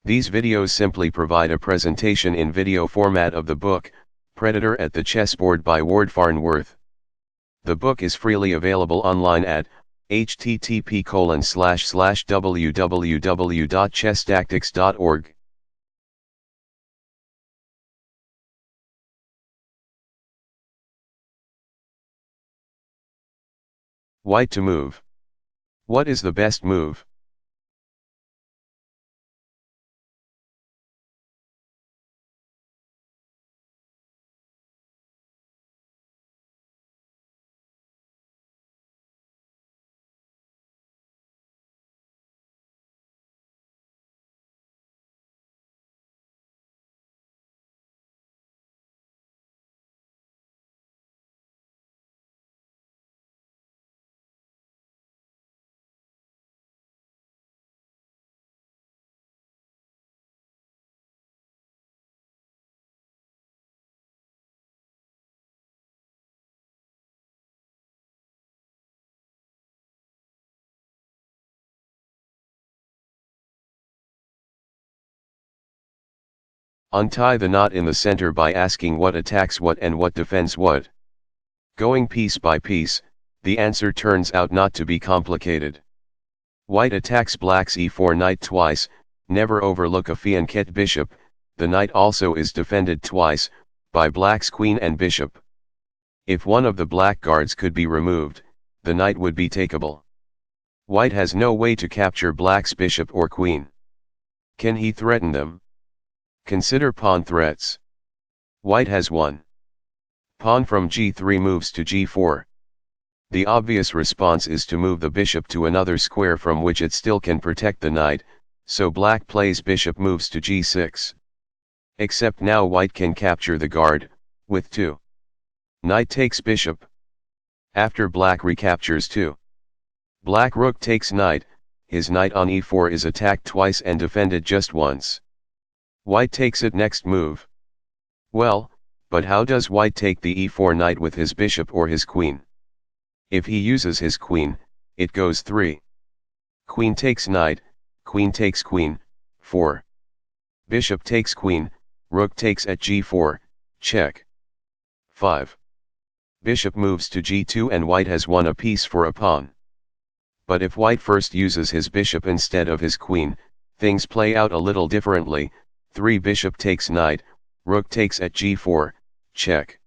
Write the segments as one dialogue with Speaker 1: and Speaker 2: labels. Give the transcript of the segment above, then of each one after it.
Speaker 1: These videos simply provide a presentation in video format of the book, Predator at the Chessboard by Ward Farnworth. The book is freely available online at http://www.chesstactics.org. White to move. What is the best move? Untie the knot in the center by asking what attacks what and what defends what. Going piece by piece, the answer turns out not to be complicated. White attacks black's e4 knight twice, never overlook a fianchet bishop. The knight also is defended twice, by black's queen and bishop. If one of the black guards could be removed, the knight would be takeable. White has no way to capture black's bishop or queen. Can he threaten them? Consider pawn threats. White has one. Pawn from g3 moves to g4. The obvious response is to move the bishop to another square from which it still can protect the knight, so black plays bishop moves to g6. Except now white can capture the guard, with 2. Knight takes bishop. After black recaptures 2. Black rook takes knight, his knight on e4 is attacked twice and defended just once. White takes it next move. Well, but how does white take the e4 knight with his bishop or his queen? If he uses his queen, it goes 3. Queen takes knight, queen takes queen, 4. Bishop takes queen, rook takes at g4, check. 5. Bishop moves to g2 and white has won a piece for a pawn. But if white first uses his bishop instead of his queen, things play out a little differently. 3. Bishop takes knight, rook takes at g4, check.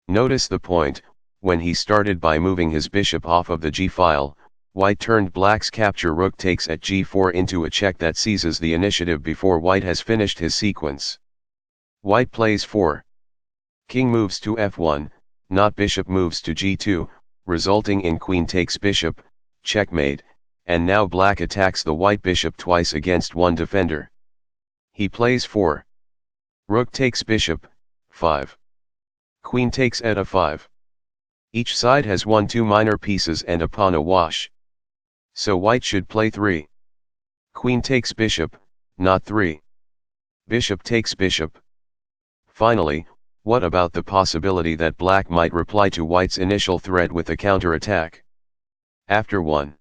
Speaker 1: Notice the point, when he started by moving his bishop off of the g-file, white turned black's capture rook takes at g4 into a check that seizes the initiative before white has finished his sequence. White plays 4. King moves to f1, not bishop moves to g2, resulting in queen takes bishop, checkmate, and now black attacks the white bishop twice against one defender. He plays 4. Rook takes bishop, 5. Queen takes at a5. Each side has won 2 minor pieces and a pawn awash. So white should play 3. Queen takes bishop, not 3. Bishop takes bishop. Finally, what about the possibility that black might reply to white's initial threat with a counterattack? After 1.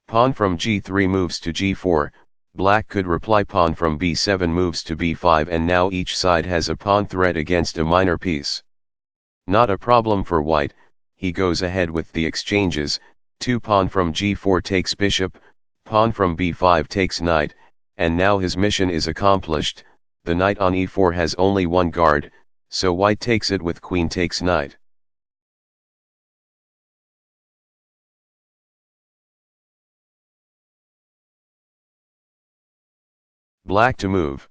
Speaker 1: Pawn from g3 moves to g4, black could reply pawn from b7 moves to b5 and now each side has a pawn threat against a minor piece. Not a problem for white, he goes ahead with the exchanges. 2. Pawn from g4 takes bishop, pawn from b5 takes knight, and now his mission is accomplished. The knight on e4 has only one guard, so white takes it with queen takes knight. Black to move.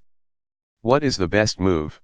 Speaker 1: What is the best move?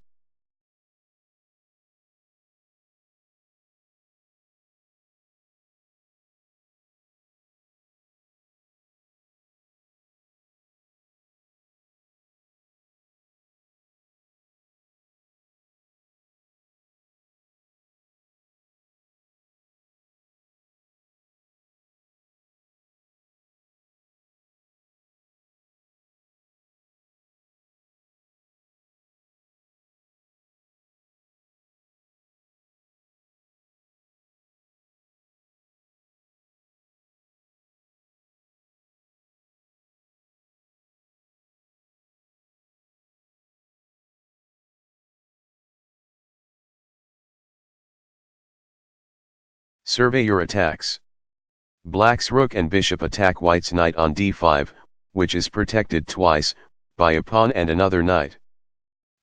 Speaker 1: Survey your attacks. Black's rook and bishop attack white's knight on d5, which is protected twice, by a pawn and another knight.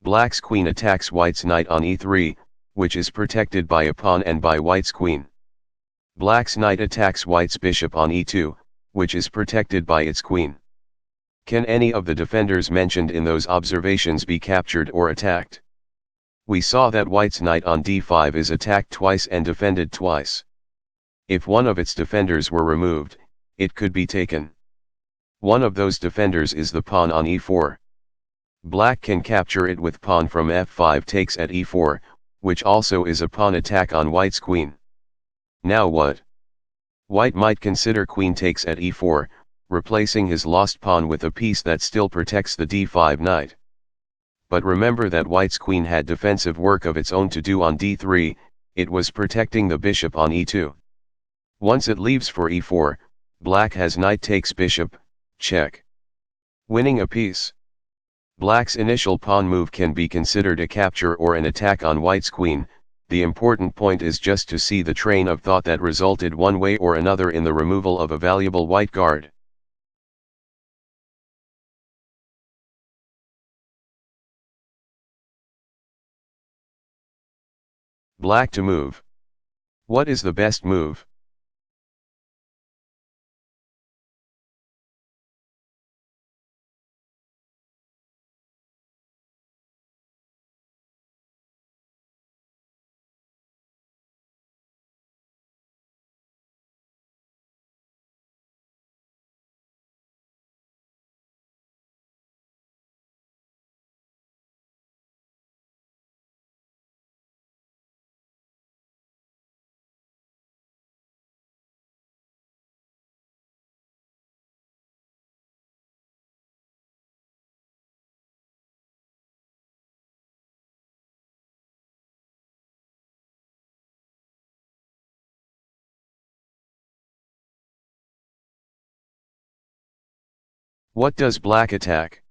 Speaker 1: Black's queen attacks white's knight on e3, which is protected by a pawn and by white's queen. Black's knight attacks white's bishop on e2, which is protected by its queen. Can any of the defenders mentioned in those observations be captured or attacked? We saw that white's knight on d5 is attacked twice and defended twice. If one of its defenders were removed, it could be taken. One of those defenders is the pawn on e4. Black can capture it with pawn from f5 takes at e4, which also is a pawn attack on white's queen. Now what? White might consider queen takes at e4, replacing his lost pawn with a piece that still protects the d5 knight. But remember that white's queen had defensive work of its own to do on d3, it was protecting the bishop on e2. Once it leaves for e4, black has knight takes bishop, check. Winning a piece. Black's initial pawn move can be considered a capture or an attack on white's queen. The important point is just to see the train of thought that resulted one way or another in the removal of a valuable white guard. Black to move. What is the best move? What does black attack?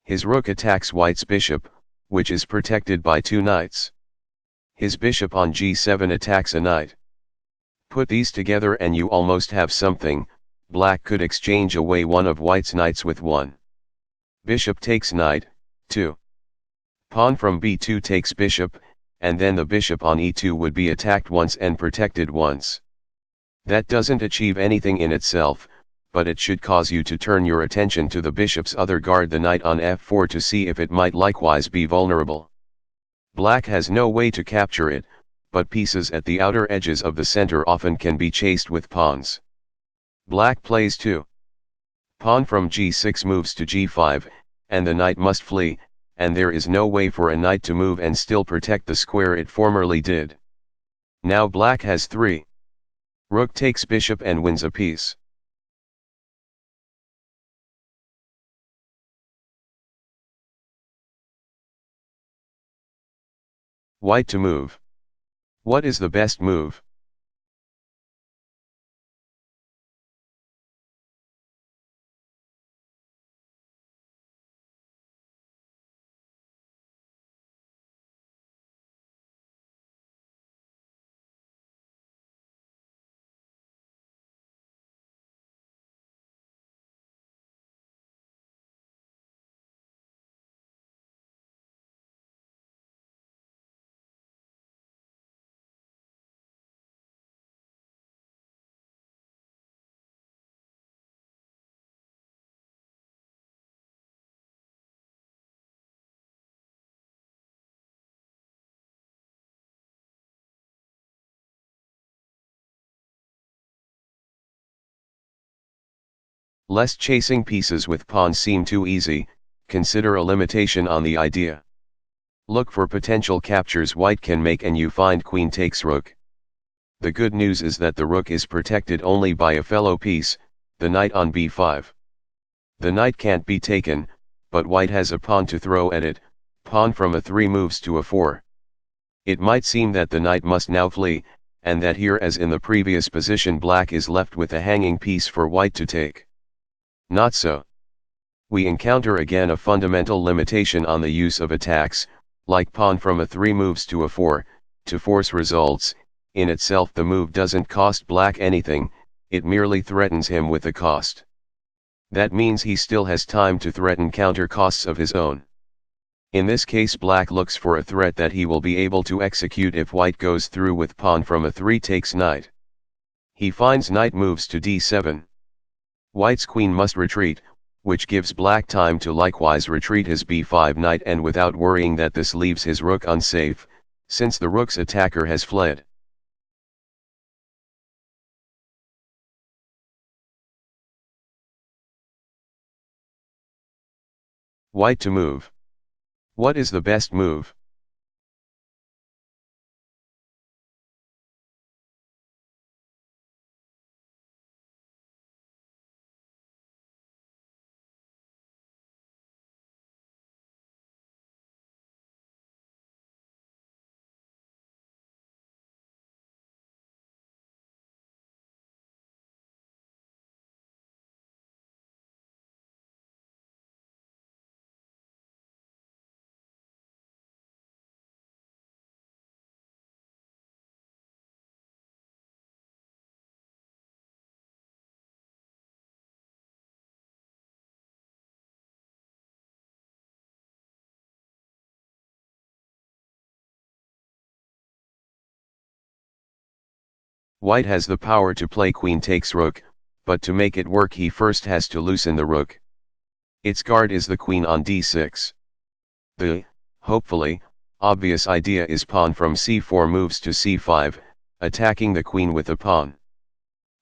Speaker 1: His rook attacks white's bishop, which is protected by two knights. His bishop on g7 attacks a knight. Put these together and you almost have something. Black could exchange away one of white's knights with one. Bishop takes knight, 2. Pawn from b2 takes bishop, and then the bishop on e2 would be attacked once and protected once. That doesn't achieve anything in itself, but it should cause you to turn your attention to the bishop's other guard, the knight on f4, to see if it might likewise be vulnerable. Black has no way to capture it, but pieces at the outer edges of the center often can be chased with pawns. Black plays 2. Pawn from g6 moves to g5, and the knight must flee, and there is no way for a knight to move and still protect the square it formerly did. Now black has 3. Rook takes bishop and wins a piece. White to move. What is the best move? Lest chasing pieces with pawns seem too easy, consider a limitation on the idea. Look for potential captures white can make and you find queen takes rook. The good news is that the rook is protected only by a fellow piece, the knight on b5. The knight can't be taken, but white has a pawn to throw at it. Pawn from a 3 moves to a 4. It might seem that the knight must now flee, and that here as in the previous position black is left with a hanging piece for white to take. Not so. We encounter again a fundamental limitation on the use of attacks, like pawn from a 3 moves to a 4, to force results. in itself the move doesn't cost black anything, it merely threatens him with a cost. That means he still has time to threaten counter costs of his own. In this case black looks for a threat that he will be able to execute if white goes through with pawn from a 3 takes knight. He finds knight moves to d7. White's queen must retreat, which gives black time to likewise retreat his b5 knight and without worrying that this leaves his rook unsafe, since the rook's attacker has fled. White to move. What is the best move? White has the power to play queen takes rook, but to make it work he first has to loosen the rook. Its guard is the queen on d6. The, hopefully, obvious idea is pawn from c4 moves to c5, attacking the queen with a pawn.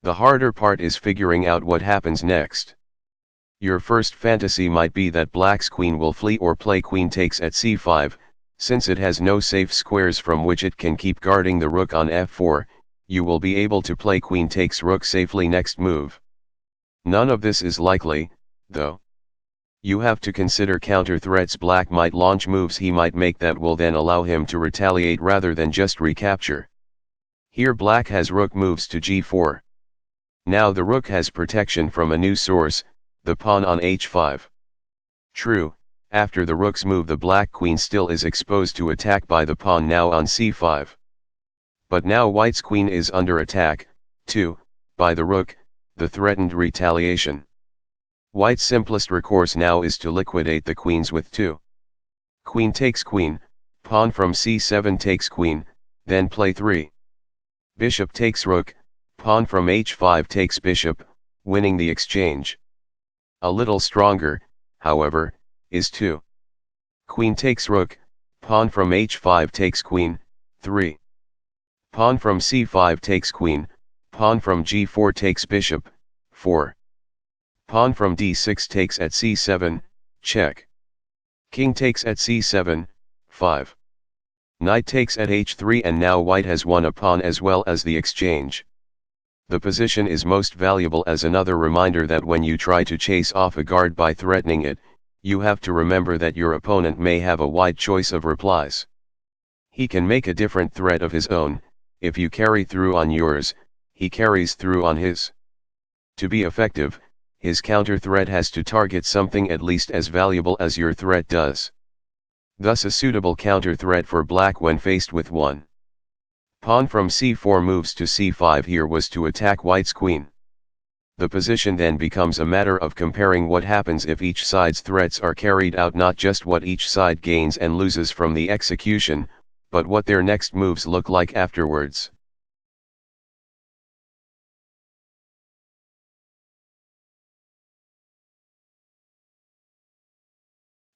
Speaker 1: The harder part is figuring out what happens next. Your first fantasy might be that black's queen will flee or play queen takes at c5, since it has no safe squares from which it can keep guarding the rook on f4, you will be able to play queen takes rook safely next move. None of this is likely, though. You have to consider counter threats. Black might launch moves he might make that will then allow him to retaliate rather than just recapture. Here black has rook moves to g4. Now the rook has protection from a new source, the pawn on h5. True, after the rook's move the black queen still is exposed to attack by the pawn now on c5. But now white's queen is under attack, too, by the rook, the threatened retaliation. White's simplest recourse now is to liquidate the queens with 2. Queen takes queen, pawn from c7 takes queen, then play 3. Bishop takes rook, pawn from h5 takes bishop, winning the exchange. A little stronger, however, is 2. Queen takes rook, pawn from h5 takes queen, 3. Pawn from c5 takes queen, pawn from g4 takes bishop, 4. Pawn from d6 takes at c7, check. King takes at c7, 5. Knight takes at h3 and now white has won a pawn as well as the exchange. The position is most valuable as another reminder that when you try to chase off a guard by threatening it, you have to remember that your opponent may have a wide choice of replies. He can make a different threat of his own. If you carry through on yours, he carries through on his. To be effective, his counter threat has to target something at least as valuable as your threat does. Thus a suitable counter threat for black when faced with 1. Pawn from c4 moves to c5 here was to attack white's queen. The position then becomes a matter of comparing what happens if each side's threats are carried out, not just what each side gains and loses from the execution, but what their next moves look like afterwards.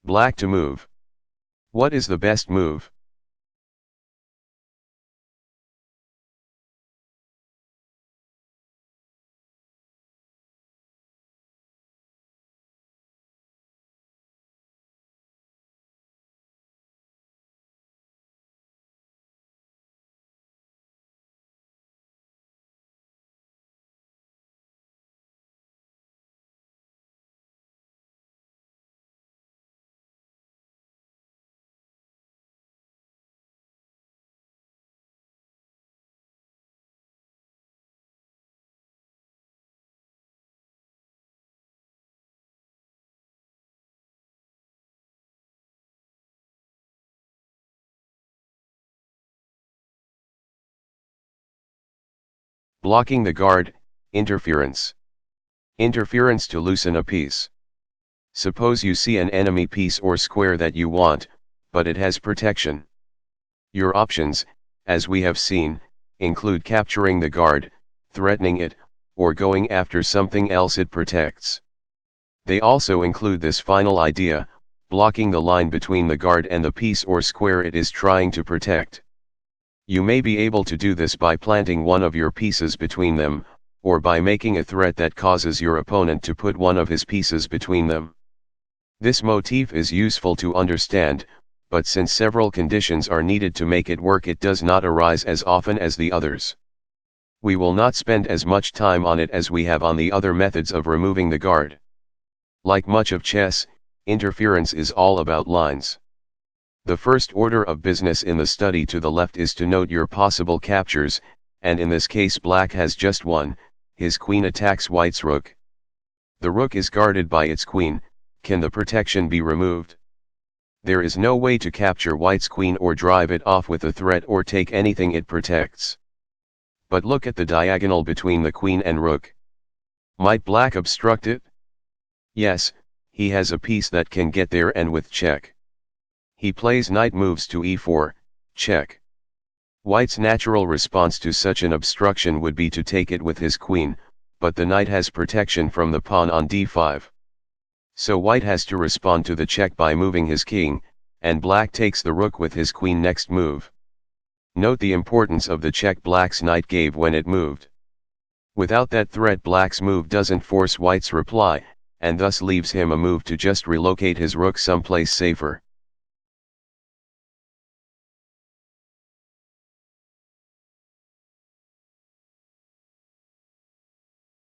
Speaker 1: Black to move. What is the best move? Blocking the guard, interference. Interference to loosen a piece. Suppose you see an enemy piece or square that you want, but it has protection. Your options, as we have seen, include capturing the guard, threatening it, or going after something else it protects. They also include this final idea, blocking the line between the guard and the piece or square it is trying to protect. You may be able to do this by planting one of your pieces between them, or by making a threat that causes your opponent to put one of his pieces between them. This motif is useful to understand, but since several conditions are needed to make it work, it does not arise as often as the others. We will not spend as much time on it as we have on the other methods of removing the guard. Like much of chess, interference is all about lines. The first order of business in the study to the left is to note your possible captures, and in this case black has just one. His queen attacks white's rook. The rook is guarded by its queen. Can the protection be removed? There is no way to capture white's queen or drive it off with a threat or take anything it protects. But look at the diagonal between the queen and rook. Might black obstruct it? Yes, he has a piece that can get there, and with check. He plays knight moves to e4, check. White's natural response to such an obstruction would be to take it with his queen, but the knight has protection from the pawn on d5. So white has to respond to the check by moving his king, and black takes the rook with his queen next move. Note the importance of the check black's knight gave when it moved. Without that threat, black's move doesn't force white's reply, and thus leaves him a move to just relocate his rook someplace safer.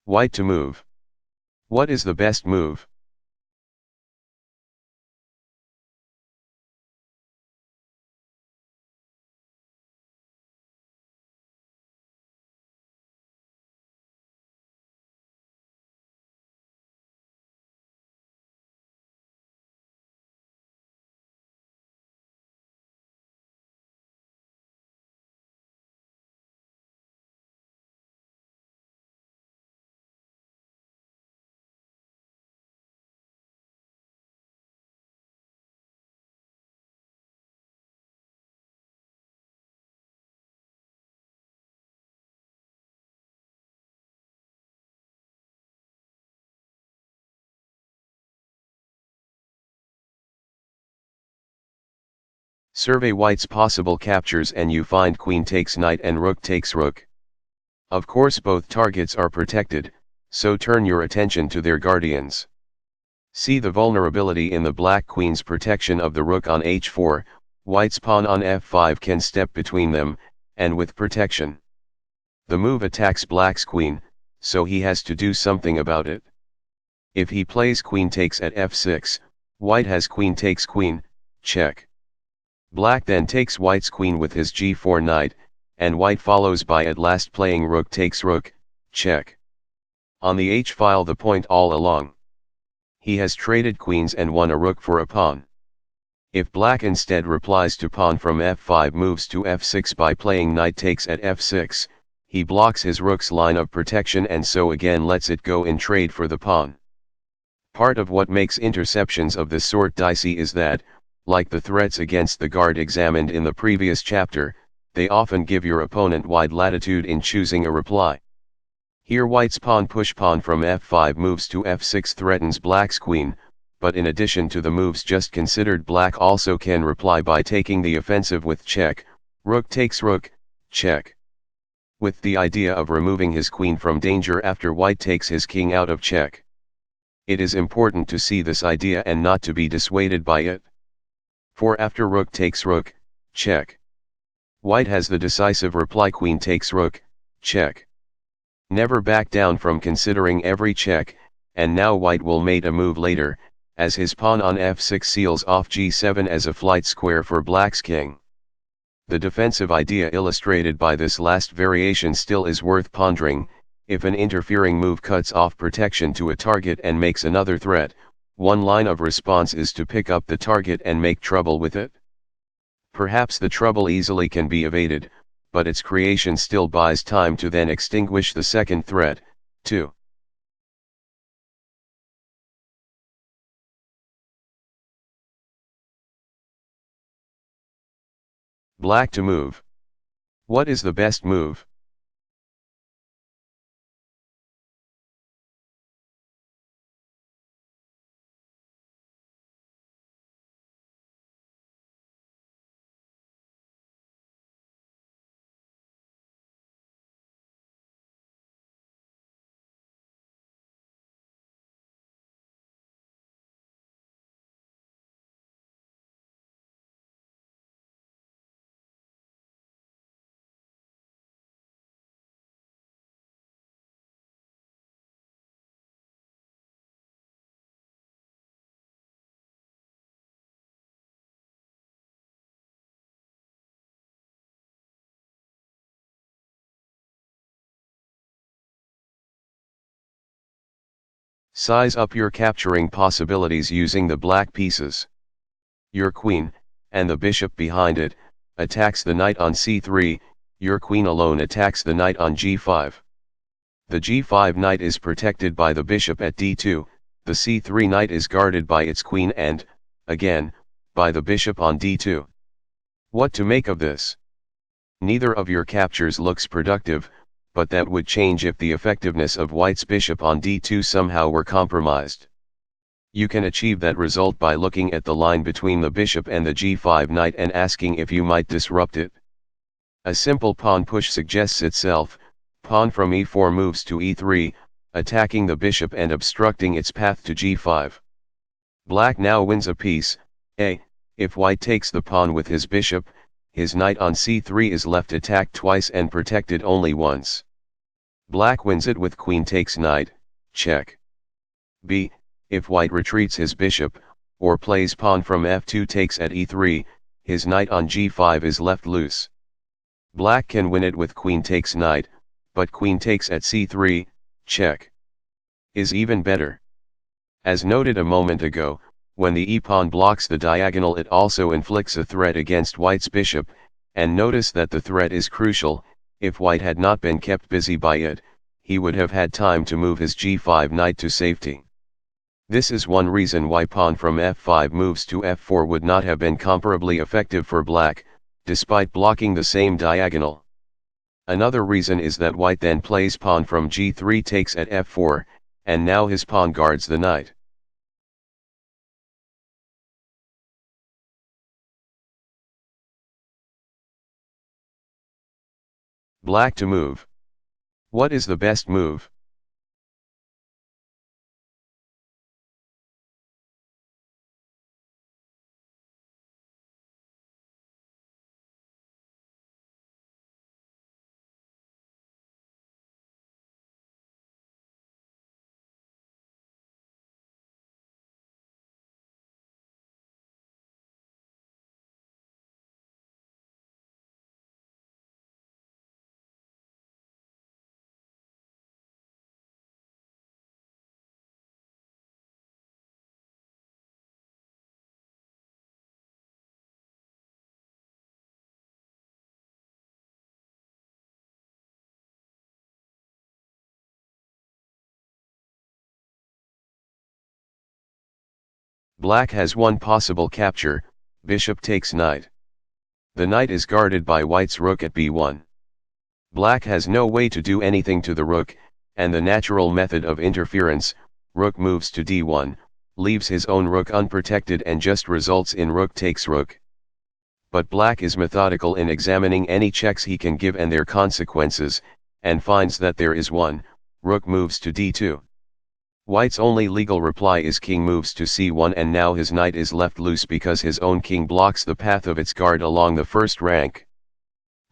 Speaker 1: White to move. What is the best move? Survey white's possible captures and you find queen takes knight and rook takes rook. Of course both targets are protected, so turn your attention to their guardians. See the vulnerability in the black queen's protection of the rook on h4, white's pawn on f5 can step between them, and with protection. The move attacks black's queen, so he has to do something about it. If he plays queen takes at f6, white has queen takes queen, check. Black then takes white's queen with his g4 knight, and white follows by at last playing rook takes rook, check. On the h-file the point all along. He has traded queens and won a rook for a pawn. If black instead replies to pawn from f5 moves to f6 by playing knight takes at f6, he blocks his rook's line of protection and so again lets it go in trade for the pawn. Part of what makes interceptions of this sort dicey is that, like the threats against the guard examined in the previous chapter, they often give your opponent wide latitude in choosing a reply. Here white's pawn push pawn from f5 moves to f6 threatens black's queen, but in addition to the moves just considered, black also can reply by taking the offensive with check, rook takes rook, check. With the idea of removing his queen from danger after white takes his king out of check. It is important to see this idea and not to be dissuaded by it. For after rook takes rook, check. White has the decisive reply queen takes rook, check. Never back down from considering every check, and now white will mate a move later, as his pawn on f6 seals off g7 as a flight square for black's king. The defensive idea illustrated by this last variation still is worth pondering. If an interfering move cuts off protection to a target and makes another threat, one line of response is to pick up the target and make trouble with it. Perhaps the trouble easily can be evaded, but its creation still buys time to then extinguish the second threat. 2. Black to move. What is the best move? Size up your capturing possibilities using the black pieces. Your queen, and the bishop behind it, attacks the knight on c3, your queen alone attacks the knight on g5. The g5 knight is protected by the bishop at d2, the c3 knight is guarded by its queen and, again, by the bishop on d2. What to make of this? Neither of your captures looks productive, but that would change if the effectiveness of white's bishop on d2 somehow were compromised. You can achieve that result by looking at the line between the bishop and the g5 knight and asking if you might disrupt it. A simple pawn push suggests itself. Pawn from e4 moves to e3, attacking the bishop and obstructing its path to g5. Black now wins a piece. If white takes the pawn with his bishop, his knight on c3 is left attacked twice and protected only once. Black wins it with queen takes knight, check. If white retreats his bishop, or plays pawn from f2 takes at e3, his knight on g5 is left loose. Black can win it with queen takes knight, but queen takes at c3, check, is even better. As noted a moment ago, when the e-pawn blocks the diagonal it also inflicts a threat against white's bishop, and notice that the threat is crucial. If white had not been kept busy by it, he would have had time to move his g5 knight to safety. This is one reason why pawn from f5 moves to f4 would not have been comparably effective for black, despite blocking the same diagonal. Another reason is that white then plays pawn from g3 takes at f4, and now his pawn guards the knight. Black to move. What is the best move? Black has one possible capture, bishop takes knight. The knight is guarded by white's rook at b1. Black has no way to do anything to the rook, and the natural method of interference, rook moves to d1, leaves his own rook unprotected and just results in rook takes rook. But black is methodical in examining any checks he can give and their consequences, and finds that there is one, rook moves to d2. White's only legal reply is king moves to c1 and now his knight is left loose because his own king blocks the path of its guard along the first rank.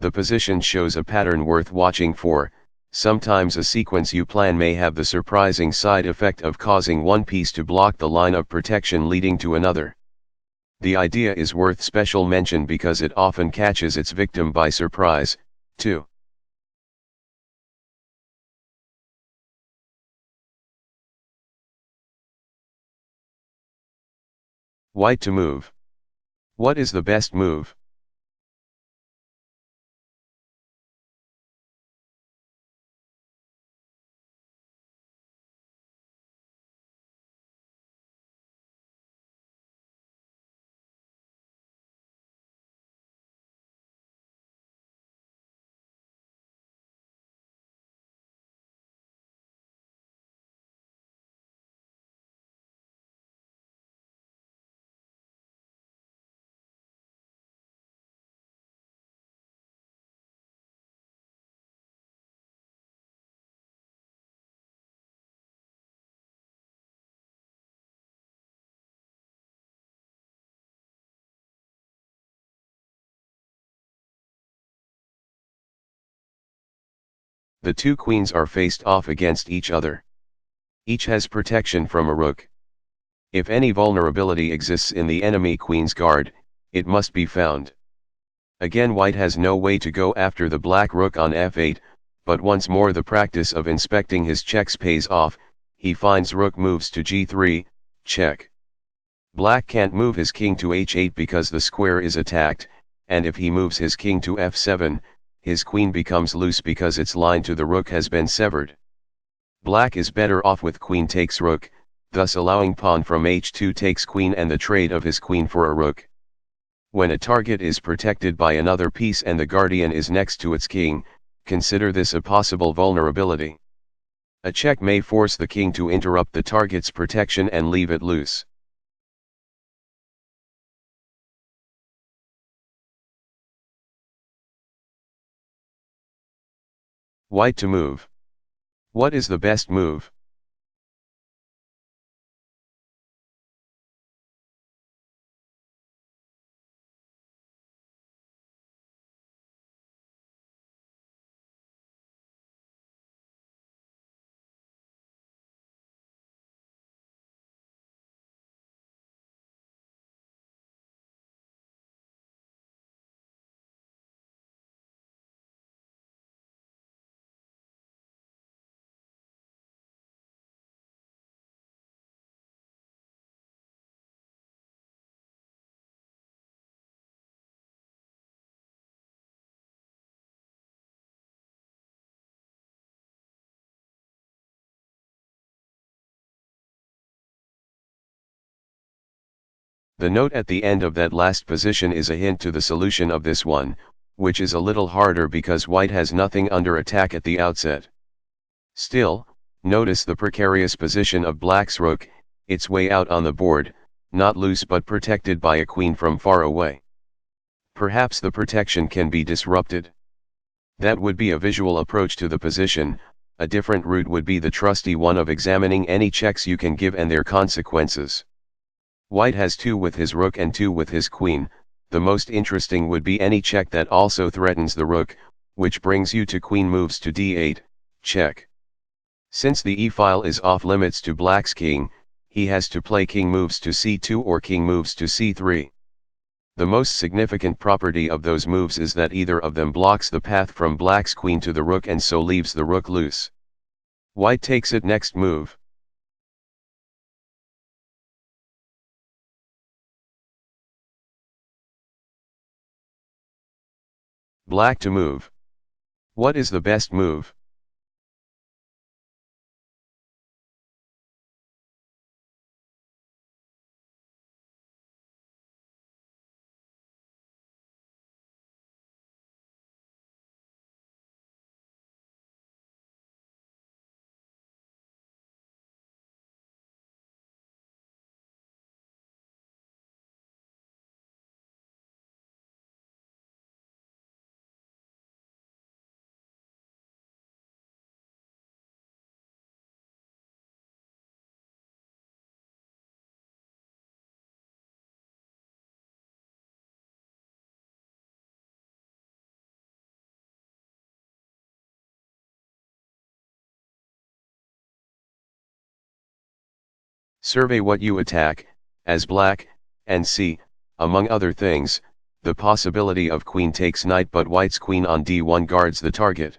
Speaker 1: The position shows a pattern worth watching for. Sometimes a sequence you plan may have the surprising side effect of causing one piece to block the line of protection leading to another. The idea is worth special mention because it often catches its victim by surprise, too. White to move. What is the best move? The two queens are faced off against each other. Each has protection from a rook. If any vulnerability exists in the enemy queen's guard, it must be found. Again, white has no way to go after the black rook on f8, but once more the practice of inspecting his checks pays off. He finds rook moves to g3, check. Black can't move his king to h8 because the square is attacked, and if he moves his king to f7, his queen becomes loose because its line to the rook has been severed. Black is better off with queen takes rook, thus allowing pawn from h2 takes queen and the trade of his queen for a rook. When a target is protected by another piece and the guardian is next to its king, consider this a possible vulnerability. A check may force the king to interrupt the target's protection and leave it loose. White to move. What is the best move? The note at the end of that last position is a hint to the solution of this one, which is a little harder because white has nothing under attack at the outset. Still, notice the precarious position of black's rook, its way out on the board, not loose but protected by a queen from far away. Perhaps the protection can be disrupted. That would be a visual approach to the position. A different route would be the trusty one of examining any checks you can give and their consequences. White has 2 with his rook and 2 with his queen. The most interesting would be any check that also threatens the rook, which brings you to queen moves to d8, check. Since the e-file is off limits to black's king, he has to play king moves to c2 or king moves to c3. The most significant property of those moves is that either of them blocks the path from black's queen to the rook and so leaves the rook loose. White takes it next move. Black to move. What is the best move? Survey what you attack, as black, and see, among other things, the possibility of queen takes knight, but white's queen on d1 guards the target.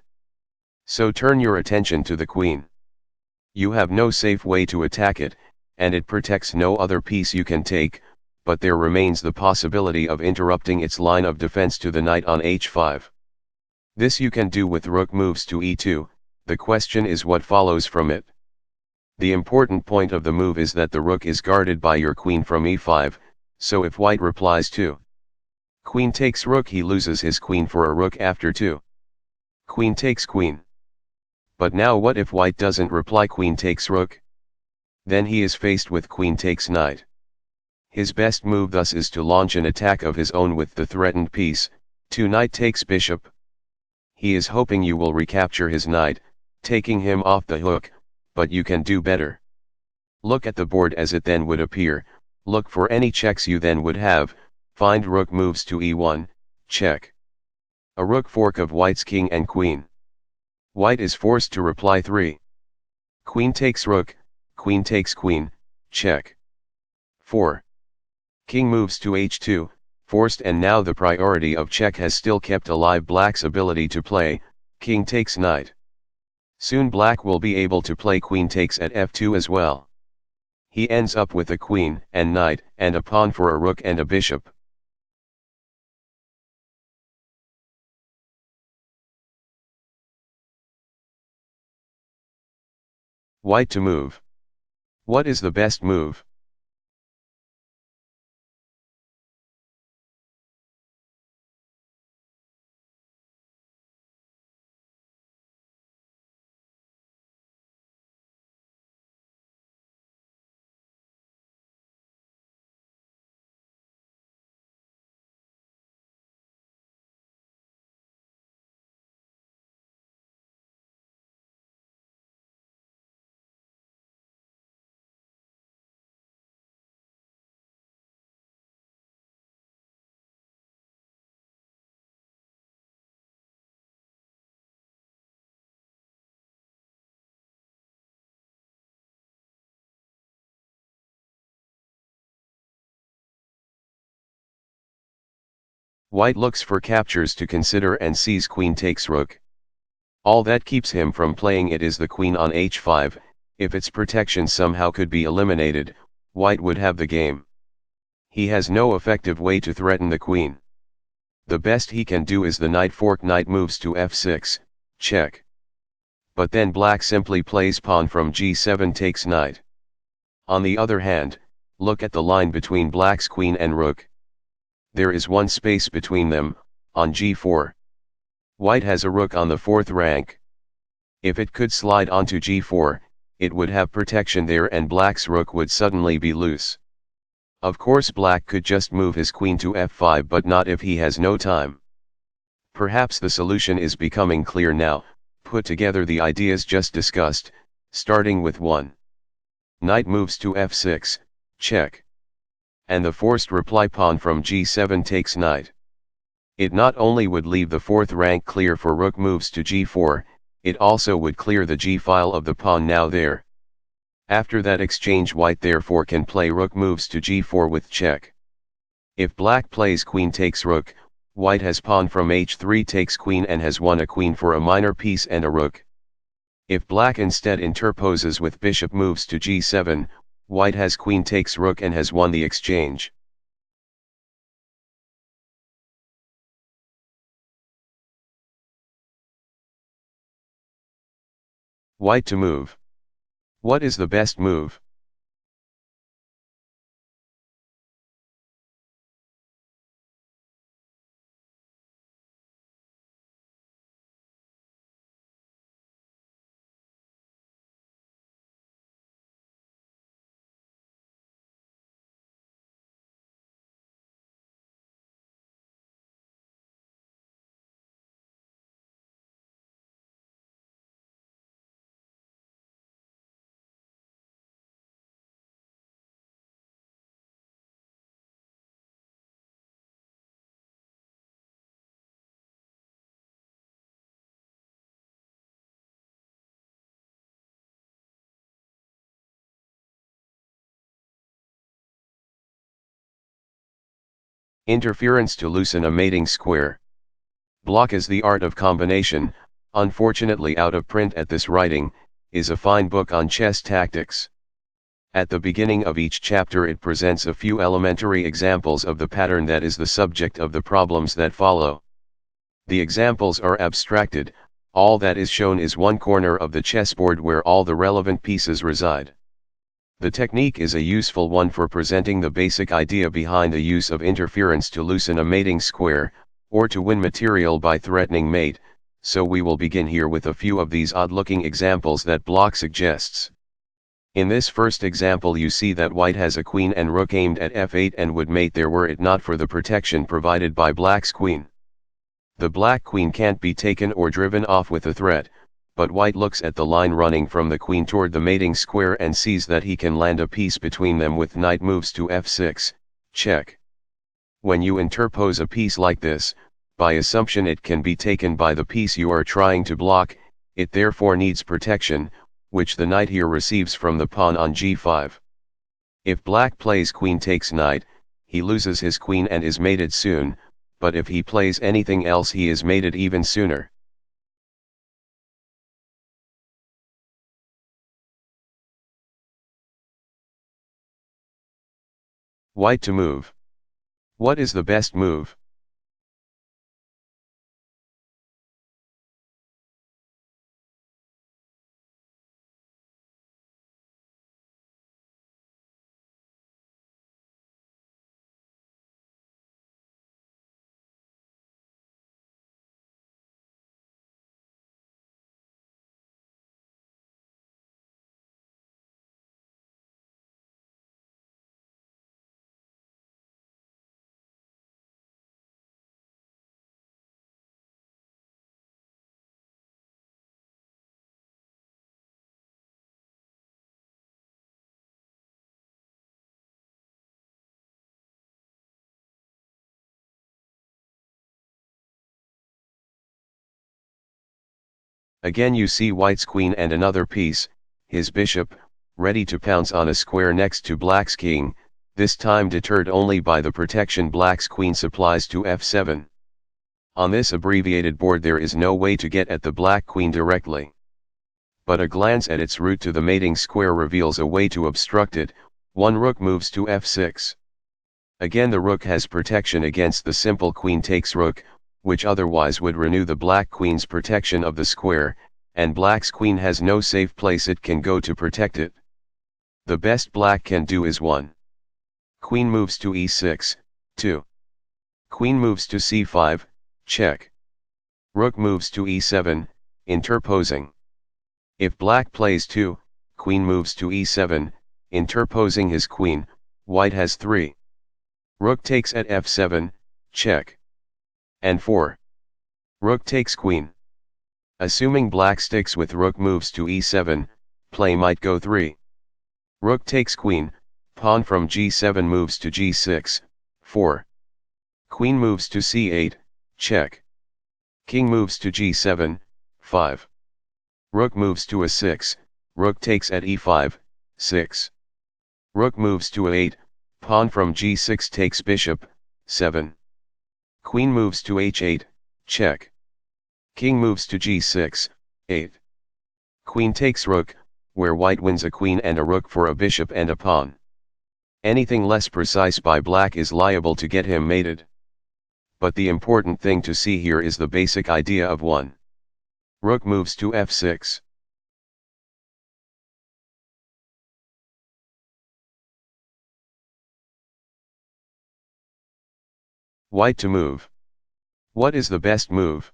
Speaker 1: So turn your attention to the queen. You have no safe way to attack it, and it protects no other piece you can take, but there remains the possibility of interrupting its line of defense to the knight on h5. This you can do with rook moves to e2, the question is what follows from it. The important point of the move is that the rook is guarded by your queen from e5, so if white replies to queen takes rook, he loses his queen for a rook after 2. Queen takes queen. But now what if white doesn't reply queen takes rook? Then he is faced with queen takes knight. His best move thus is to launch an attack of his own with the threatened piece, to knight takes bishop. He is hoping you will recapture his knight, taking him off the hook, but you can do better. Look at the board as it then would appear, look for any checks you then would have, find rook moves to e1, check. A rook fork of white's king and queen. White is forced to reply 3. Queen takes rook, queen takes queen, check. 4. King moves to h2, forced, and now the priority of check has still kept alive black's ability to play, king takes knight. Soon black will be able to play queen takes at f2 as well. He ends up with a queen and knight and a pawn for a rook and a bishop. White to move. What is the best move? White looks for captures to consider and sees queen takes rook. All that keeps him from playing it is the queen on h5. If its protection somehow could be eliminated, white would have the game. He has no effective way to threaten the queen. The best he can do is the knight fork. Knight moves to f6, check. But then black simply plays pawn from g7 takes knight. On the other hand, look at the line between black's queen and rook. There is one space between them, on g4. White has a rook on the 4th rank. If it could slide onto g4, it would have protection there and black's rook would suddenly be loose. Of course black could just move his queen to f5, but not if he has no time. Perhaps the solution is becoming clear now. Put together the ideas just discussed, starting with 1. Knight moves to f6, check. And the forced reply pawn from g7 takes knight. It not only would leave the 4th rank clear for rook moves to g4, it also would clear the g-file of the pawn now there. After that exchange white therefore can play rook moves to g4 with check. If black plays queen takes rook, white has pawn from h3 takes queen and has won a queen for a minor piece and a rook. If black instead interposes with bishop moves to g7, white has queen takes rook and has won the exchange. White to move. What is the best move? Interference to loosen a mating square. Block is the art of combination, unfortunately out of print at this writing, is a fine book on chess tactics. At the beginning of each chapter it presents a few elementary examples of the pattern that is the subject of the problems that follow. The examples are abstracted, all that is shown is one corner of the chessboard where all the relevant pieces reside. The technique is a useful one for presenting the basic idea behind the use of interference to loosen a mating square, or to win material by threatening mate, so we will begin here with a few of these odd-looking examples that Block suggests. In this first example you see that white has a queen and rook aimed at f8 and would mate there were it not for the protection provided by black's queen. The black queen can't be taken or driven off with a threat, but white looks at the line running from the queen toward the mating square and sees that he can land a piece between them with knight moves to f6, check. When you interpose a piece like this, by assumption it can be taken by the piece you are trying to block. it therefore needs protection, which the knight here receives from the pawn on g5. If black plays queen takes knight, he loses his queen and is mated soon, but if he plays anything else he is mated even sooner. White to move. What is the best move? Again you see white's queen and another piece, his bishop, ready to pounce on a square next to black's king, this time deterred only by the protection black's queen supplies to f7. On this abbreviated board there is no way to get at the black queen directly. But a glance at its route to the mating square reveals a way to obstruct it. One rook moves to f6. Again the rook has protection against the simple queen takes rook, which otherwise would renew the black queen's protection of the square, and black's queen has no safe place it can go to protect it. The best black can do is 1. Queen moves to e6, 2. Queen moves to c5, check. Rook moves to e7, interposing. If black plays 2, queen moves to e7, interposing his queen, white has 3. Rook takes at f7, check. And 4. Rook takes queen. Assuming black sticks with rook moves to e7, play might go 3. Rook takes queen, pawn from g7 moves to g6, 4. Queen moves to c8, check. King moves to g7, 5. Rook moves to a6, rook takes at e5, 6. Rook moves to a8, pawn from g6 takes bishop, 7. Queen moves to h8, check. King moves to g6, 8. Queen takes rook, where white wins a queen and a rook for a bishop and a pawn. Anything less precise by black is liable to get him mated. But the important thing to see here is the basic idea of 1. Rook moves to f6. White to move. What is the best move?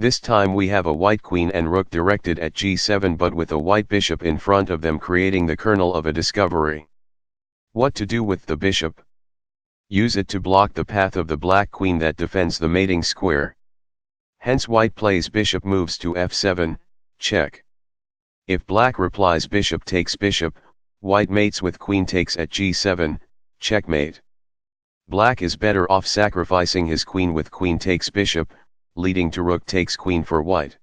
Speaker 1: This time we have a white queen and rook directed at g7 but with a white bishop in front of them creating the kernel of a discovery. What to do with the bishop? Use it to block the path of the black queen that defends the mating square. Hence white plays bishop moves to f7, check. If black replies bishop takes bishop, white mates with queen takes at g7, checkmate. Black is better off sacrificing his queen with queen takes bishop, leading to rook takes queen for white.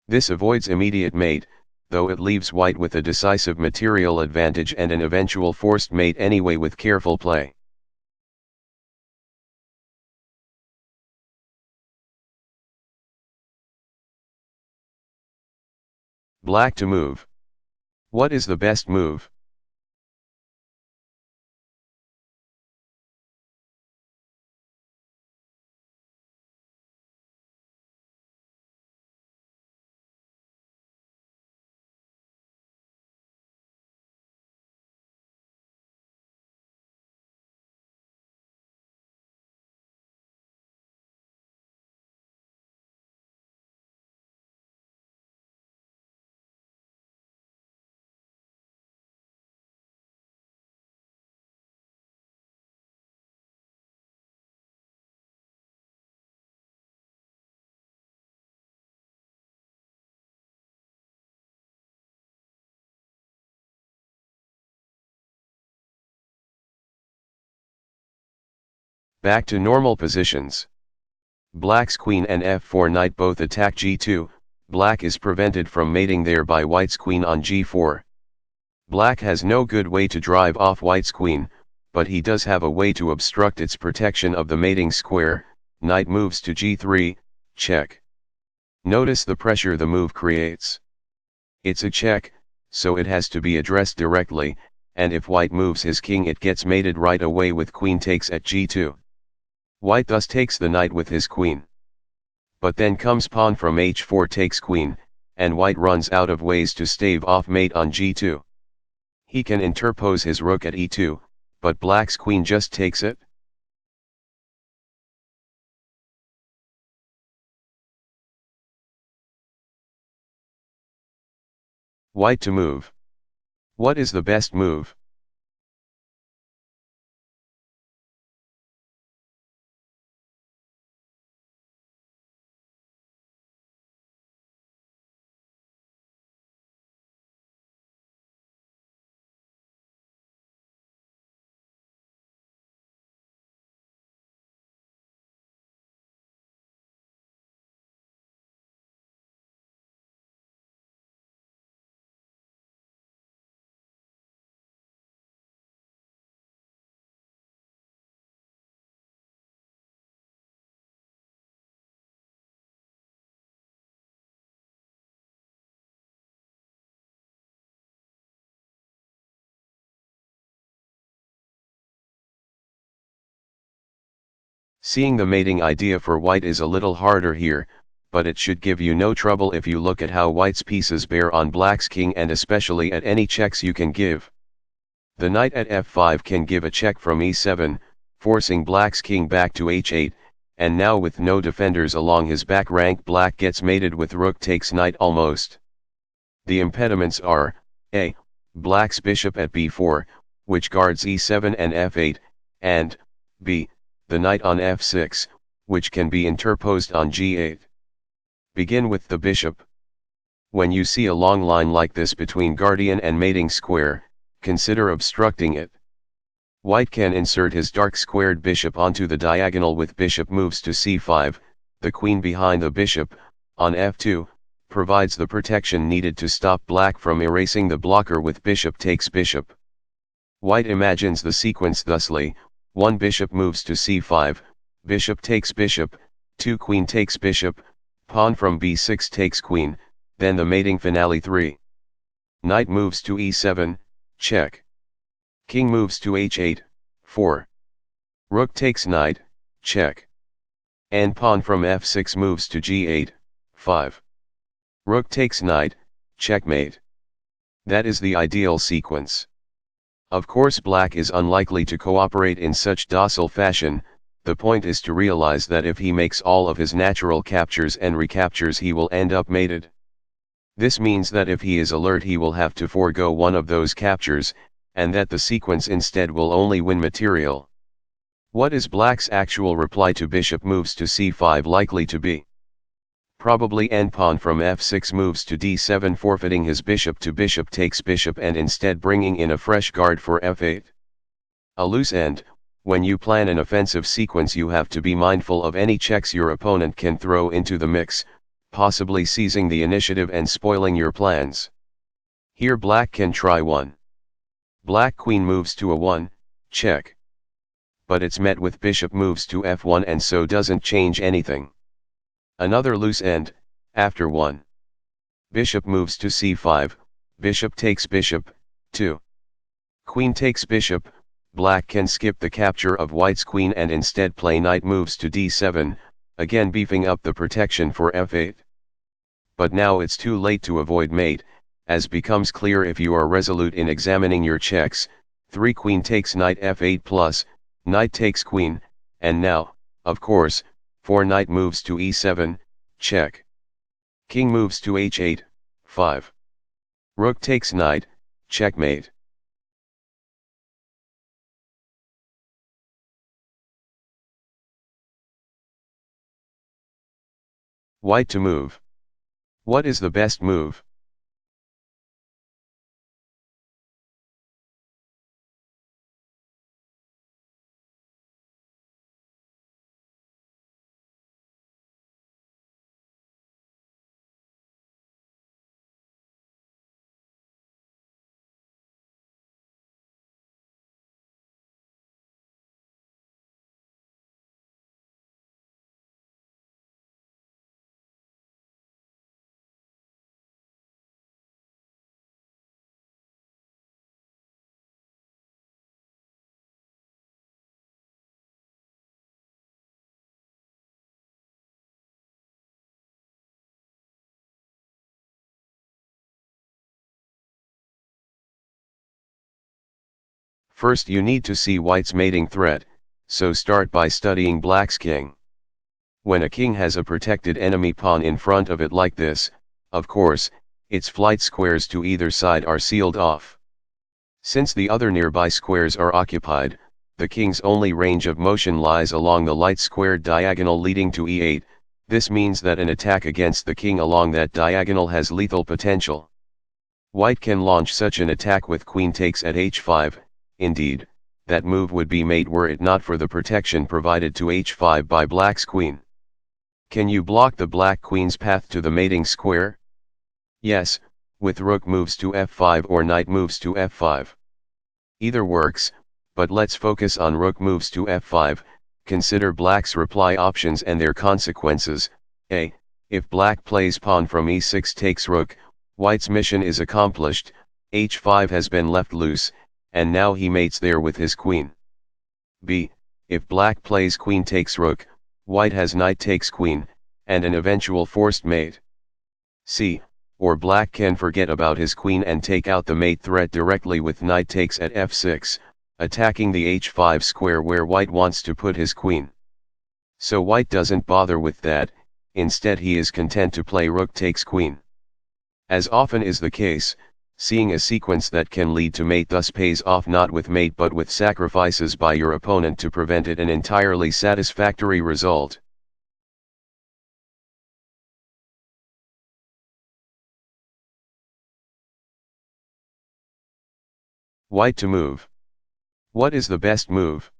Speaker 1: This avoids immediate mate, though it leaves white with a decisive material advantage and an eventual forced mate anyway with careful play. Black to move. What is the best move? Back to normal positions. Black's queen and f4 knight both attack g2, black is prevented from mating there by white's queen on g4. Black has no good way to drive off white's queen, but he does have a way to obstruct its protection of the mating square. Knight moves to g3, check. Notice the pressure the move creates. It's a check, so it has to be addressed directly, and if white moves his king it gets mated right away with queen takes at g2. White thus takes the knight with his queen. But then comes pawn from h4 takes queen, and white runs out of ways to stave off mate on g2. He can interpose his rook at e2, but black's queen just takes it. White to move. What is the best move? Seeing the mating idea for white is a little harder here, but it should give you no trouble if you look at how white's pieces bear on black's king and especially at any checks you can give. The knight at f5 can give a check from e7, forcing black's king back to h8, and now with no defenders along his back rank black gets mated with rook takes knight almost. The impediments are, a. Black's bishop at b4, which guards e7 and f8, and, b. the knight on f6, which can be interposed on g8. Begin with the bishop. When you see a long line like this between guardian and mating square, consider obstructing it. White can insert his dark squared bishop onto the diagonal with bishop moves to c5, the queen behind the bishop, on f2, provides the protection needed to stop black from erasing the blocker with bishop takes bishop. White imagines the sequence thusly: 1 bishop moves to c5, bishop takes bishop, 2 queen takes bishop, pawn from b6 takes queen, then the mating finale 3. Knight moves to e7, check. King moves to h8, 4. Rook takes knight, check. And pawn from f6 moves to g8, 5. Rook takes knight, checkmate. That is the ideal sequence. Of course black is unlikely to cooperate in such docile fashion. The point is to realize that if he makes all of his natural captures and recaptures he will end up mated. This means that if he is alert he will have to forego one of those captures, and that the sequence instead will only win material. What is black's actual reply to bishop moves to c5 likely to be? Probably n pawn from f6 moves to d7, forfeiting his bishop to bishop takes bishop and instead bringing in a fresh guard for f8. A loose end. When you plan an offensive sequence you have to be mindful of any checks your opponent can throw into the mix, possibly seizing the initiative and spoiling your plans. Here black can try one. Black queen moves to a1, check. But it's met with bishop moves to f1 and so doesn't change anything. Another loose end, after 1. Bishop moves to c5, bishop takes bishop, 2. Queen takes bishop, black can skip the capture of white's queen and instead play knight moves to d7, again beefing up the protection for f8. But now it's too late to avoid mate, as becomes clear if you are resolute in examining your checks. 3 queen takes knight f8 plus, knight takes queen, and now, of course, 4 knight moves to e7, check. King moves to h8, 5. Rook takes knight, checkmate. White to move. What is the best move? First you need to see white's mating threat, so start by studying black's king. When a king has a protected enemy pawn in front of it like this, of course, its flight squares to either side are sealed off. Since the other nearby squares are occupied, the king's only range of motion lies along the light squared diagonal leading to e8, this means that an attack against the king along that diagonal has lethal potential. White can launch such an attack with queen takes at h5, indeed, that move would be mate were it not for the protection provided to h5 by black's queen. Can you block the black queen's path to the mating square? Yes, with rook moves to f5 or knight moves to f5. Either works, but let's focus on rook moves to f5, consider black's reply options and their consequences. A. If black plays pawn from e6 takes rook, white's mission is accomplished, h5 has been left loose, and now he mates there with his queen. B. If black plays queen takes rook, white has knight takes queen, and an eventual forced mate. C. Or black can forget about his queen and take out the mate threat directly with knight takes at f6, attacking the h5 square where white wants to put his queen. So white doesn't bother with that, instead he is content to play rook takes queen. As often is the case, seeing a sequence that can lead to mate thus pays off not with mate but with sacrifices by your opponent to prevent it an entirely satisfactory result. White to move. What is the best move?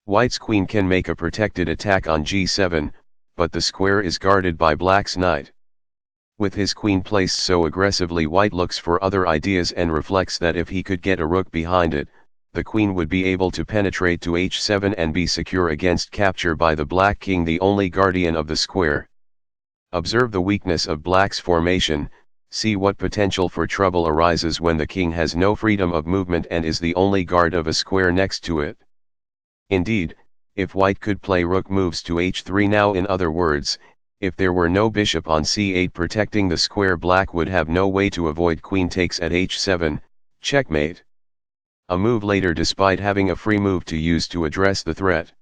Speaker 1: White's queen can make a protected attack on g7, but the square is guarded by black's knight. With his queen placed so aggressively, white looks for other ideas and reflects that if he could get a rook behind it, the queen would be able to penetrate to h7 and be secure against capture by the black king, the only guardian of the square. Observe the weakness of black's formation, see what potential for trouble arises when the king has no freedom of movement and is the only guard of a square next to it. Indeed, if white could play rook moves to h3 now, in other words, if there were no bishop on c8 protecting the square, black would have no way to avoid queen takes at h7, checkmate. A move later despite having a free move to use to address the threat.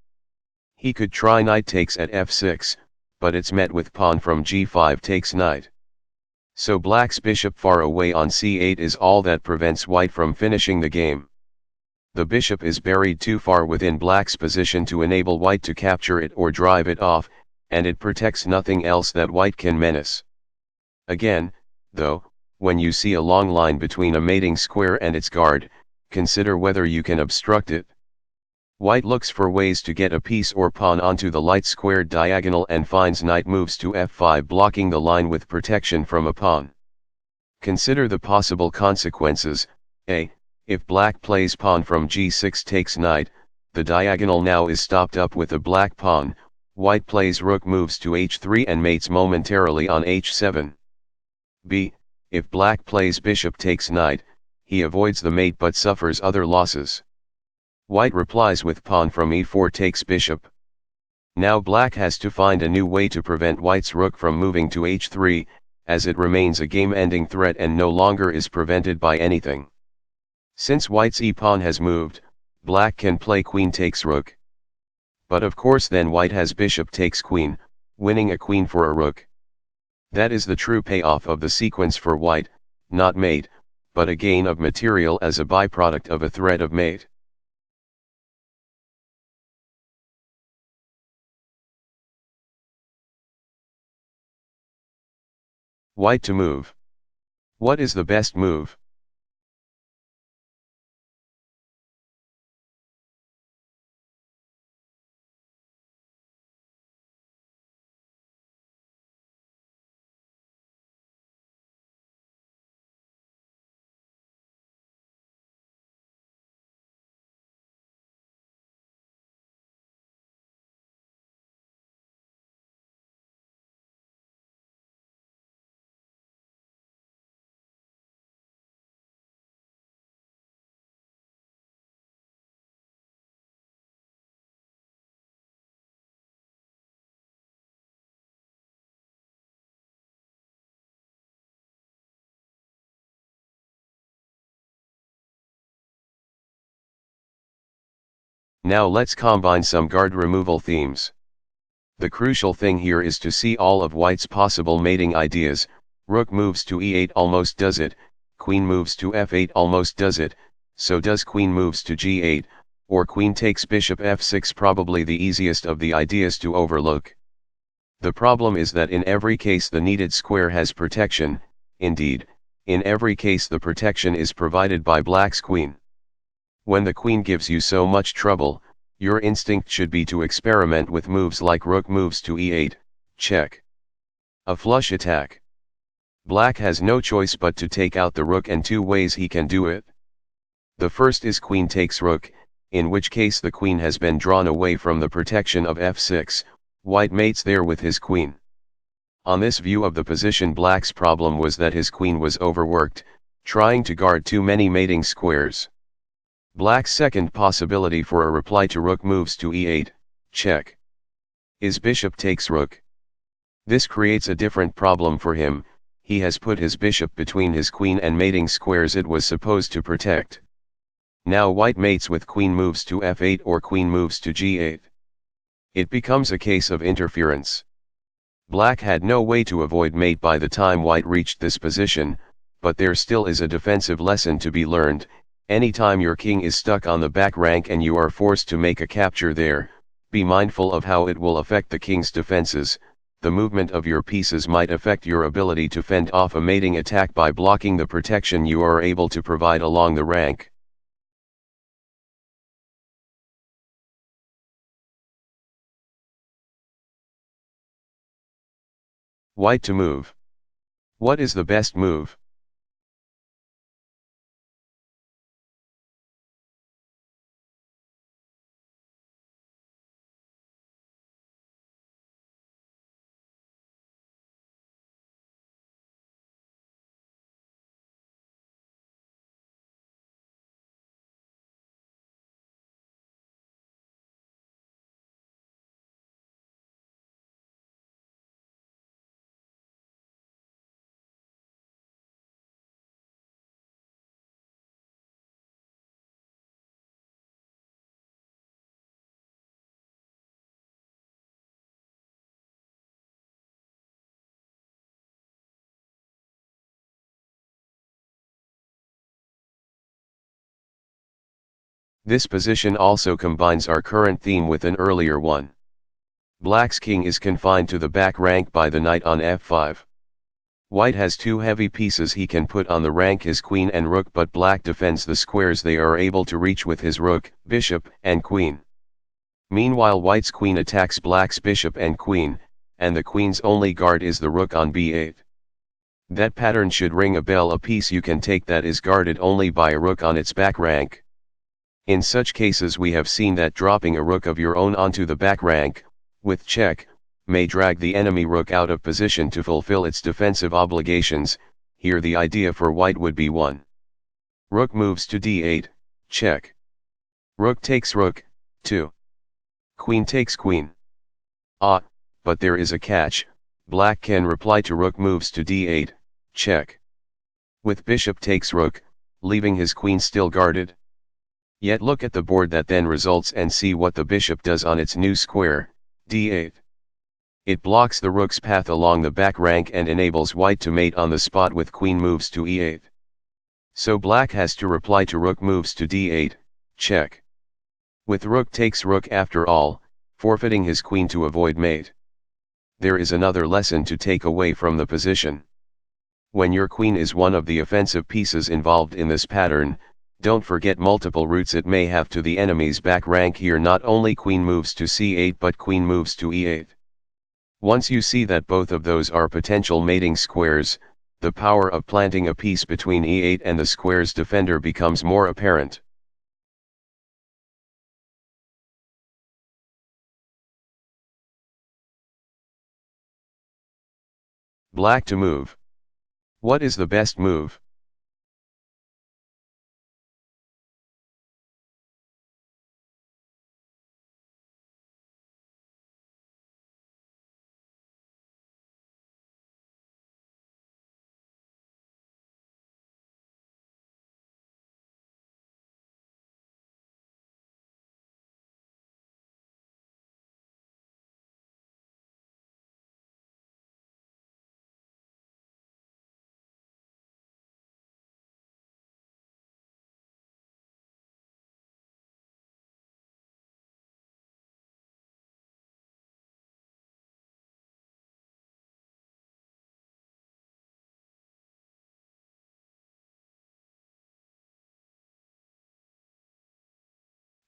Speaker 1: He could try knight takes at f6, but it's met with pawn from g5 takes knight. So black's bishop far away on c8 is all that prevents white from finishing the game. The bishop is buried too far within black's position to enable white to capture it or drive it off, and it protects nothing else that white can menace. Again, though, when you see a long line between a mating square and its guard, consider whether you can obstruct it. White looks for ways to get a piece or pawn onto the light squared diagonal and finds knight moves to f5 blocking the line with protection from a pawn. Consider the possible consequences. A. If black plays pawn from g6 takes knight, the diagonal now is stopped up with a black pawn. White plays rook moves to h3 and mates momentarily on h7. B. If black plays bishop takes knight, he avoids the mate but suffers other losses. White replies with pawn from e4 takes bishop. Now black has to find a new way to prevent white's rook from moving to h3, as it remains a game-ending threat and no longer is prevented by anything. Since white's e-pawn has moved, black can play queen takes rook. But of course then white has bishop takes queen, winning a queen for a rook. That is the true payoff of the sequence for white, not mate, but a gain of material as a byproduct of a threat of mate. White to move. What is the best move? Now let's combine some guard removal themes. The crucial thing here is to see all of white's possible mating ideas. Rook moves to e8 almost does it, queen moves to f8 almost does it, so does queen moves to g8, or queen takes bishop f6, probably the easiest of the ideas to overlook. The problem is that in every case the needed square has protection. Indeed, in every case the protection is provided by black's queen. When the queen gives you so much trouble, your instinct should be to experiment with moves like rook moves to e8, check. A flush attack. Black has no choice but to take out the rook, and two ways he can do it. The first is queen takes rook, in which case the queen has been drawn away from the protection of f6, white mates there with his queen. On this view of the position, black's problem was that his queen was overworked, trying to guard too many mating squares. Black's second possibility for a reply to rook moves to e8, check, is bishop takes rook. This creates a different problem for him. He has put his bishop between his queen and mating squares it was supposed to protect. Now white mates with queen moves to f8 or queen moves to g8. It becomes a case of interference. Black had no way to avoid mate by the time white reached this position, but there still is a defensive lesson to be learned. Anytime your king is stuck on the back rank and you are forced to make a capture there, be mindful of how it will affect the king's defenses. The movement of your pieces might affect your ability to fend off a mating attack by blocking the protection you are able to provide along the rank. White to move. What is the best move? This position also combines our current theme with an earlier one. Black's king is confined to the back rank by the knight on f5. White has two heavy pieces he can put on the rank, his queen and rook, but black defends the squares they are able to reach with his rook, bishop, and queen. Meanwhile white's queen attacks black's bishop and queen, and the queen's only guard is the rook on b8. That pattern should ring a bell. A piece you can take that is guarded only by a rook on its back rank. In such cases we have seen that dropping a rook of your own onto the back rank, with check, may drag the enemy rook out of position to fulfill its defensive obligations. Here the idea for white would be 1. Rook moves to d8, check. Rook takes rook, 2. Queen takes queen. But there is a catch. Black can reply to rook moves to d8, check. With bishop takes rook, leaving his queen still guarded. Yet look at the board that then results and see what the bishop does on its new square, d8. It blocks the rook's path along the back rank and enables white to mate on the spot with queen moves to e8. So black has to reply to rook moves to d8, check. With rook takes rook, after all, forfeiting his queen to avoid mate. There is another lesson to take away from the position. When your queen is one of the offensive pieces involved in this pattern, don't forget multiple routes it may have to the enemy's back rank. Here not only queen moves to c8 but queen moves to e8. Once you see that both of those are potential mating squares, the power of planting a piece between e8 and the square's defender becomes more apparent. Black to move. What is the best move?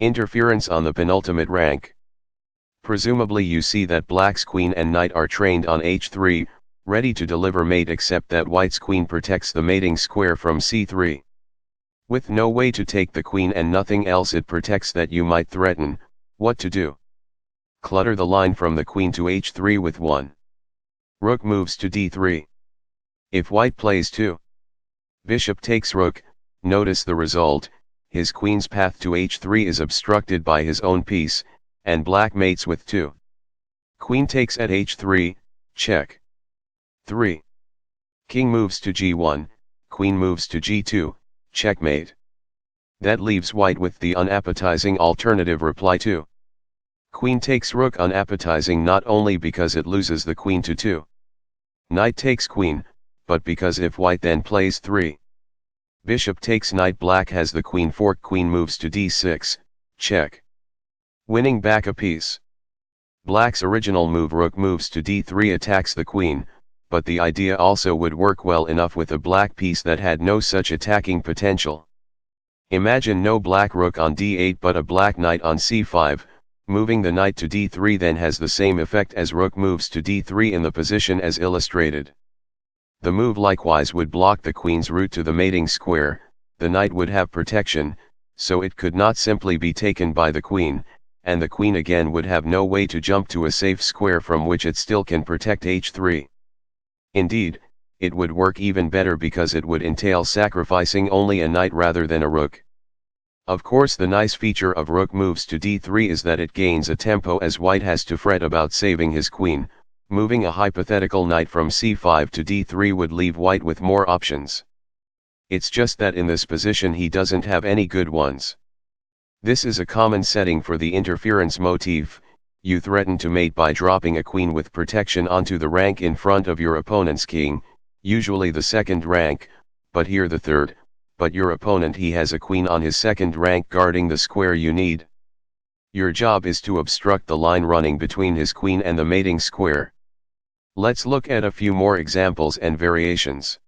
Speaker 1: Interference on the penultimate rank. Presumably you see that black's queen and knight are trained on h3, ready to deliver mate, except that white's queen protects the mating square from c3. With no way to take the queen and nothing else it protects that you might threaten, what to do? Clutter the line from the queen to h3 with 1. Rook moves to d3. If white plays 2. Bishop takes rook, notice the result, his queen's path to h3 is obstructed by his own piece, and black mates with 2. Queen takes at h3, check. 3. King moves to g1, queen moves to g2, checkmate. That leaves white with the unappetizing alternative reply 2. Queen takes rook, unappetizing not only because it loses the queen to 2. Knight takes queen, but because if white then plays 3. Bishop takes knight, black has the queen fork, queen moves to d6, check. Winning back a piece. Black's original move rook moves to d3 attacks the queen, but the idea also would work well enough with a black piece that had no such attacking potential. Imagine no black rook on d8 but a black knight on c5, moving the knight to d3 then has the same effect as rook moves to d3 in the position as illustrated. The move likewise would block the queen's route to the mating square, the knight would have protection, so it could not simply be taken by the queen, and the queen again would have no way to jump to a safe square from which it still can protect h3. Indeed, it would work even better because it would entail sacrificing only a knight rather than a rook. Of course, the nice feature of rook moves to d3 is that it gains a tempo as white has to fret about saving his queen. Moving a hypothetical knight from c5 to d3 would leave white with more options. It's just that in this position he doesn't have any good ones. This is a common setting for the interference motif. You threaten to mate by dropping a queen with protection onto the rank in front of your opponent's king, usually the second rank, but here the third, but your opponent he has a queen on his second rank guarding the square you need. Your job is to obstruct the line running between his queen and the mating square. Let's look at a few more examples and variations.